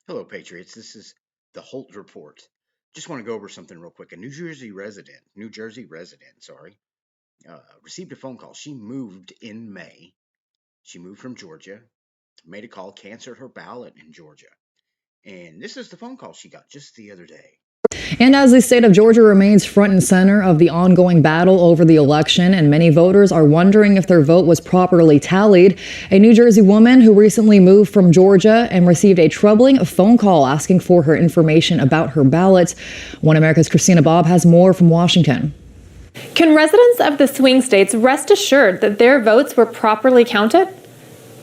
Hello, Patriots. This is the Holt Report. Just want to go over something real quick. A New Jersey resident, received a phone call. She moved in May. She moved from Georgia, made a call, canceled her ballot in Georgia. And this is the phone call she got just the other day. And as the state of Georgia remains front and center of the ongoing battle over the election, and many voters are wondering if their vote was properly tallied, a New Jersey woman who recently moved from Georgia and received a troubling phone call asking for her information about her ballot. One America's Christina Bobb has more from Washington. Can residents of the swing states rest assured that their votes were properly counted?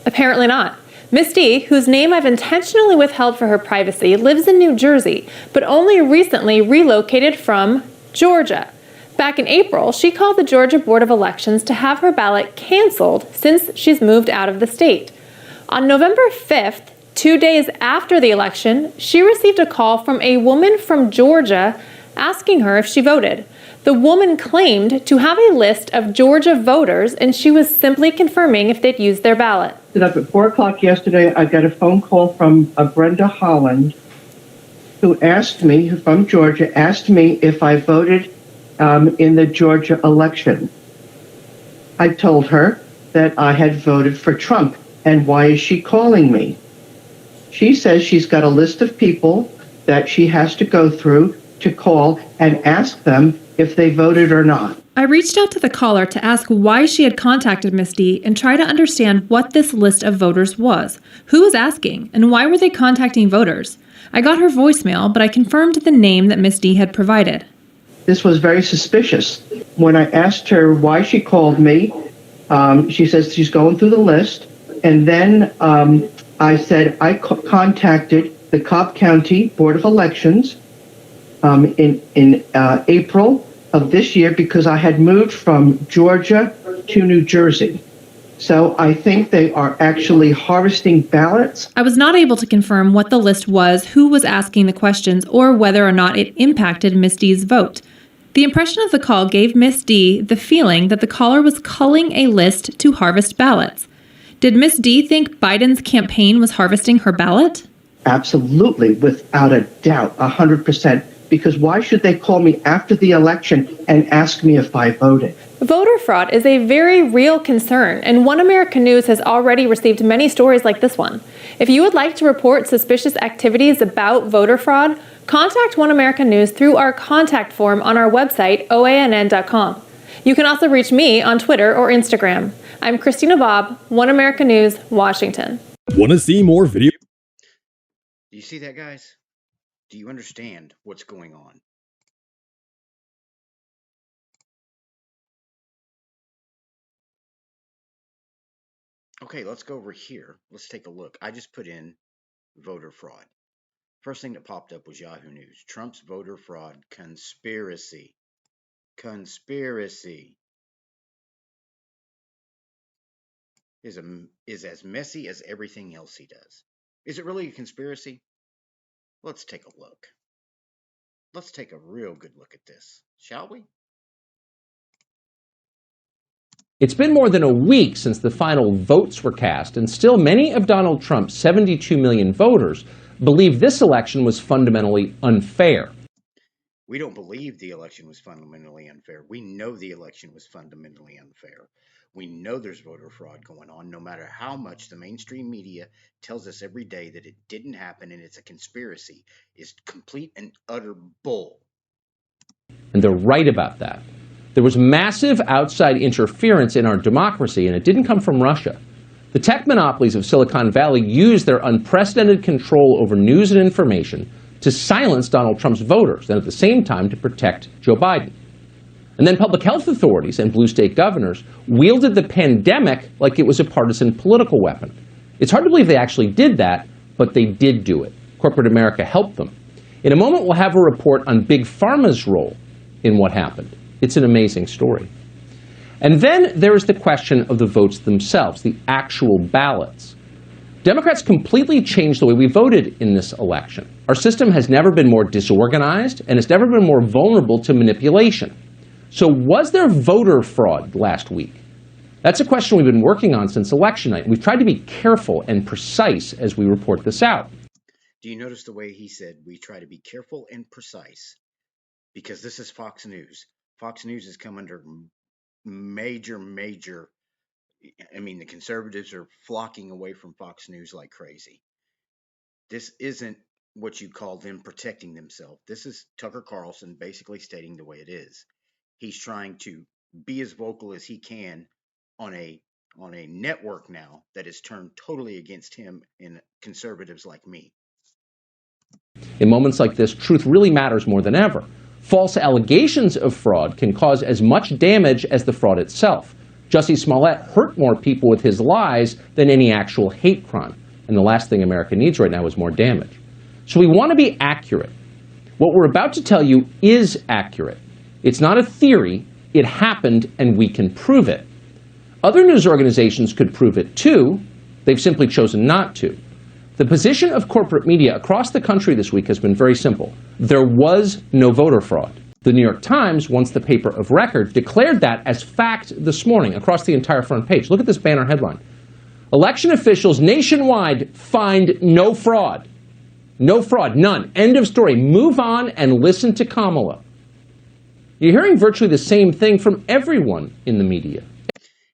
Apparently not. Miss D, whose name I've intentionally withheld for her privacy, lives in New Jersey, but only recently relocated from Georgia. Back in April, she called the Georgia Board of Elections to have her ballot canceled since she's moved out of the state. On November 5th, 2 days after the election, she received a call from a woman from Georgia asking her if she voted. The woman claimed to have a list of Georgia voters, and she was simply confirming if they'd used their ballot. Up at 4 o'clock yesterday, I got a phone call from Brenda Holland, who asked me, from Georgia, asked me if I voted in the Georgia election. I told her that I had voted for Trump, and why is she calling me? She says she's got a list of people that she has to go through to call and ask them if they voted or not. I reached out to the caller to ask why she had contacted Miss D and try to understand what this list of voters was. Who was asking, and why were they contacting voters? I got her voicemail, but I confirmed the name that Miss D had provided. This was very suspicious. When I asked her why she called me, she says she's going through the list. And then I said I contacted the Cobb County Board of Elections in April of this year because I had moved from Georgia to New Jersey. So I think they are actually harvesting ballots. I was not able to confirm what the list was, who was asking the questions, or whether or not it impacted Miss D's vote. The impression of the call gave Miss D the feeling that the caller was culling a list to harvest ballots. Did Miss D think Biden's campaign was harvesting her ballot? Absolutely, without a doubt, 100%. Because why should they call me after the election and ask me if I voted? Voter fraud is a very real concern, and One America News has already received many stories like this one. If you would like to report suspicious activities about voter fraud, contact One America News through our contact form on our website, oann.com. You can also reach me on Twitter or Instagram. I'm Christina Bobb, One America News, Washington. Want to see more video? Do you see that, guys? Do you understand what's going on? Okay, let's go over here. Let's take a look. I just put in voter fraud. First thing that popped up was Yahoo News. Trump's voter fraud conspiracy. Conspiracy is as messy as everything else he does. Is it really a conspiracy? Let's take a look. Let's take a real good look at this, shall we? It's been more than a week since the final votes were cast, and still many of Donald Trump's 72 million voters believe this election was fundamentally unfair. We don't believe the election was fundamentally unfair. We know the election was fundamentally unfair. We know there's voter fraud going on, no matter how much the mainstream media tells us every day that it didn't happen and it's a conspiracy. Is complete and utter bull. And they're right about that. There was massive outside interference in our democracy, and it didn't come from Russia. The tech monopolies of Silicon Valley used their unprecedented control over news and information to silence Donald Trump's voters, and at the same time to protect Joe Biden. And then public health authorities and blue state governors wielded the pandemic like it was a partisan political weapon. It's hard to believe they actually did that, but they did do it. Corporate America helped them. In a moment, we'll have a report on Big Pharma's role in what happened. It's an amazing story. And then there is the question of the votes themselves, the actual ballots. Democrats completely changed the way we voted in this election. Our system has never been more disorganized, and it's never been more vulnerable to manipulation. So was there voter fraud last week? That's a question we've been working on since election night. We've tried to be careful and precise as we report this out. Do you notice the way he said we try to be careful and precise? Because this is Fox News. Fox News has come under major. I mean, the conservatives are flocking away from Fox News like crazy. This isn't what you call them protecting themselves. This is Tucker Carlson basically stating the way it is. He's trying to be as vocal as he can on a network now that is turned totally against him and conservatives like me. In moments like this, truth really matters more than ever. False allegations of fraud can cause as much damage as the fraud itself. Jussie Smollett hurt more people with his lies than any actual hate crime. And the last thing America needs right now is more damage. So we want to be accurate. What we're about to tell you is accurate. It's not a theory. It happened, and we can prove it. Other news organizations could prove it too. They've simply chosen not to. The position of corporate media across the country this week has been very simple. There was no voter fraud. The New York Times, once the paper of record, declared that as fact this morning across the entire front page. Look at this banner headline. Election officials nationwide find no fraud. No fraud, none. End of story. Move on and listen to Kamala. You're hearing virtually the same thing from everyone in the media.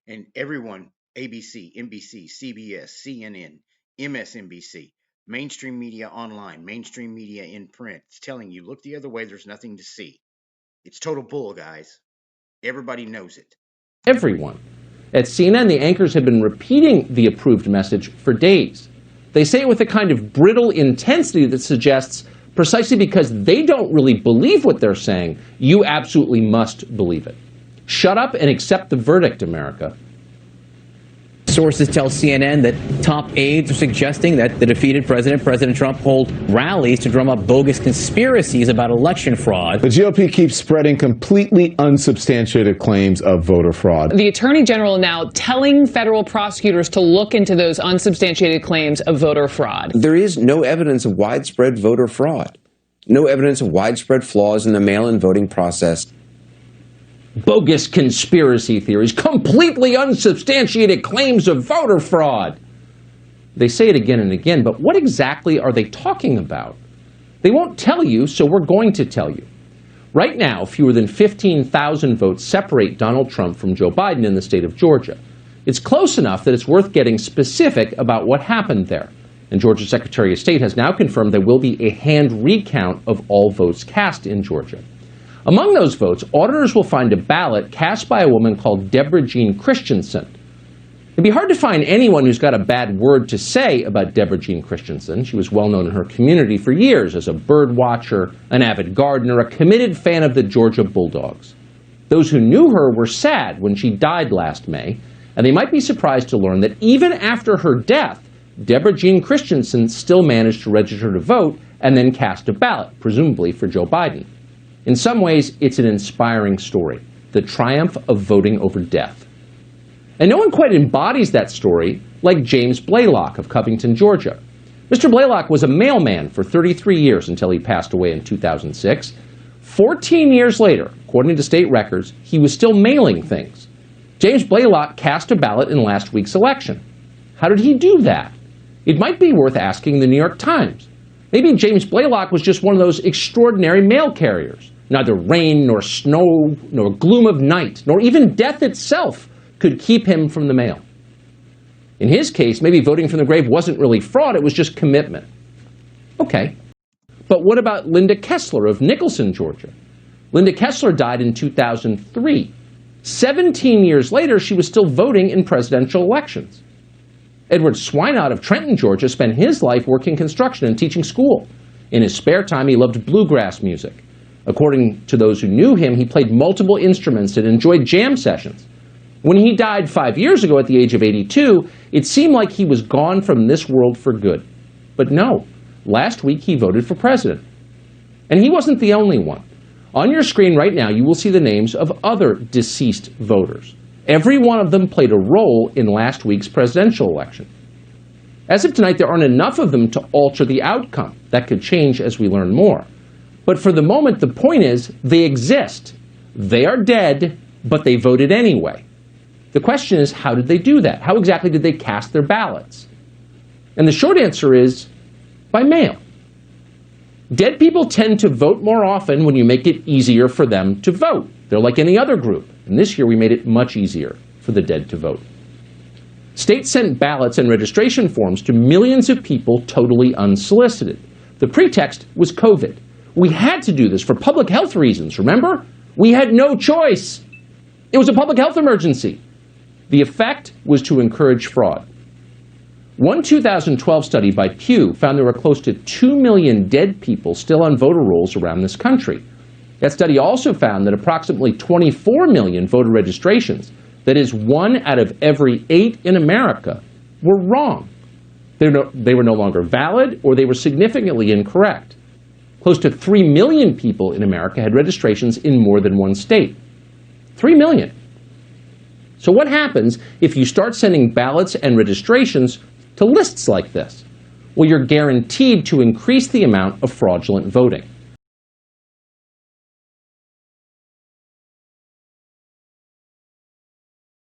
And everyone, ABC, NBC, CBS, CNN, MSNBC, mainstream media online, mainstream media in print, it's telling you, look the other way, there's nothing to see. It's total bull, guys. Everybody knows it. Everyone. At CNN, the anchors have been repeating the approved message for days. They say it with a kind of brittle intensity that suggests precisely because they don't really believe what they're saying, you absolutely must believe it. Shut up and accept the verdict, America. Sources tell CNN that top aides are suggesting that the defeated president, President Trump, hold rallies to drum up bogus conspiracies about election fraud. The GOP keeps spreading completely unsubstantiated claims of voter fraud. The Attorney General now telling federal prosecutors to look into those unsubstantiated claims of voter fraud. There is no evidence of widespread voter fraud. No evidence of widespread flaws in the mail-in voting process. Bogus conspiracy theories, completely unsubstantiated claims of voter fraud. They say it again and again, but what exactly are they talking about? They won't tell you, so we're going to tell you. Right now, fewer than 15,000 votes separate Donald Trump from Joe Biden in the state of Georgia. It's close enough that it's worth getting specific about what happened there. And Georgia's Secretary of State has now confirmed there will be a hand recount of all votes cast in Georgia. Among those votes, auditors will find a ballot cast by a woman called Deborah Jean Christensen. It'd be hard to find anyone who's got a bad word to say about Deborah Jean Christensen. She was well known in her community for years as a bird watcher, an avid gardener, a committed fan of the Georgia Bulldogs. Those who knew her were sad when she died last May, and they might be surprised to learn that even after her death, Deborah Jean Christensen still managed to register to vote and then cast a ballot, presumably for Joe Biden. In some ways, it's an inspiring story, the triumph of voting over death. And no one quite embodies that story like James Blaylock of Covington, Georgia. Mr. Blaylock was a mailman for 33 years until he passed away in 2006. 14 years later, according to state records, he was still mailing things. James Blaylock cast a ballot in last week's election. How did he do that? It might be worth asking the New York Times. Maybe James Blaylock was just one of those extraordinary mail carriers. Neither rain, nor snow, nor gloom of night, nor even death itself could keep him from the mail. In his case, maybe voting from the grave wasn't really fraud, it was just commitment. Okay. But what about Linda Kessler of Nicholson, Georgia? Linda Kessler died in 2003. 17 years later, she was still voting in presidential elections. Edward Swinott of Trenton, Georgia, spent his life working construction and teaching school. In his spare time, he loved bluegrass music. According to those who knew him, he played multiple instruments and enjoyed jam sessions. When he died 5 years ago at the age of 82, it seemed like he was gone from this world for good. But no, last week he voted for president. And he wasn't the only one. On your screen right now, you will see the names of other deceased voters. Every one of them played a role in last week's presidential election. As of tonight, there aren't enough of them to alter the outcome. That could change as we learn more. But for the moment, the point is, they exist. They are dead, but they voted anyway. The question is, how did they do that? How exactly did they cast their ballots? And the short answer is, by mail. Dead people tend to vote more often when you make it easier for them to vote. They're like any other group. And this year we made it much easier for the dead to vote. States sent ballots and registration forms to millions of people totally unsolicited. The pretext was COVID. We had to do this for public health reasons, remember? We had no choice. It was a public health emergency. The effect was to encourage fraud. One 2012 study by Pew found there were close to 2 million dead people still on voter rolls around this country. That study also found that approximately 24 million voter registrations, that is 1 out of every 8 in America, were wrong. They were no longer valid, or they were significantly incorrect. Close to 3 million people in America had registrations in more than one state. 3 million. So what happens if you start sending ballots and registrations to lists like this? Well, you're guaranteed to increase the amount of fraudulent voting.